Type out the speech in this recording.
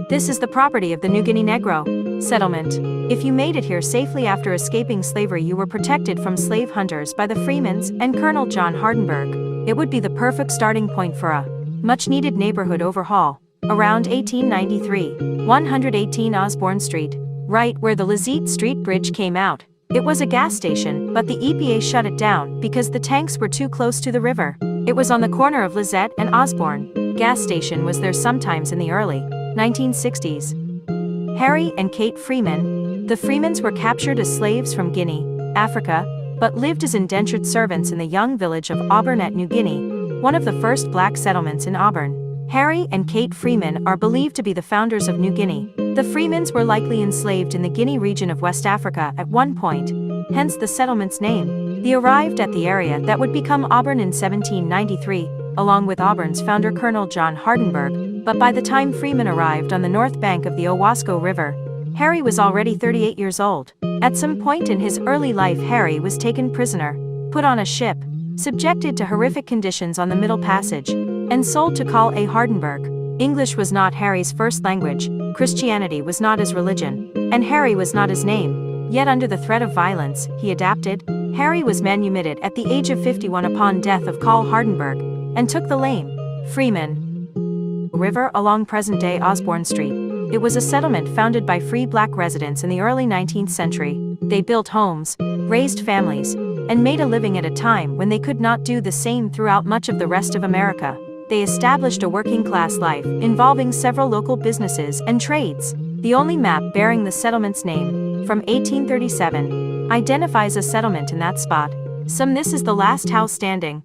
This is the property of the New Guinea Negro settlement. If you made it here safely after escaping slavery, you were protected from slave hunters by the Freemans and Colonel John Hardenberg. It would be the perfect starting point for a much-needed neighborhood overhaul. Around 1893, 118 Osborne Street, right where the Lizette Street Bridge came out. It was a gas station, but the EPA shut it down because the tanks were too close to the river. It was on the corner of Lizette and Osborne. Gas station was there sometimes in the early 1960s. Harry and Kate Freeman. The Freemans were captured as slaves from Guinea, Africa, but lived as indentured servants in the young village of Auburn at New Guinea, one of the first black settlements in Auburn. Harry and Kate Freeman are believed to be the founders of New Guinea. The Freemans were likely enslaved in the Guinea region of West Africa at one point, hence the settlement's name. They arrived at the area that would become Auburn in 1793, along with Auburn's founder Colonel John Hardenberg, but by the time Freeman arrived on the north bank of the Owasco River, Harry was already 38 years old. At some point in his early life, Harry was taken prisoner, put on a ship, subjected to horrific conditions on the Middle Passage, and sold to Carl A. Hardenberg. English was not Harry's first language, Christianity was not his religion, and Harry was not his name. Yet under the threat of violence, he adapted. Harry was manumitted at the age of 51 upon death of Carl Hardenberg, and took the lame Freeman River along present-day Osborne Street. It was a settlement founded by free black residents in the early 19th century. They built homes, raised families, and made a living at a time when they could not do the same throughout much of the rest of America. They established a working-class life involving several local businesses and trades. The only map bearing the settlement's name, from 1837, identifies a settlement in that spot. This is the last house standing.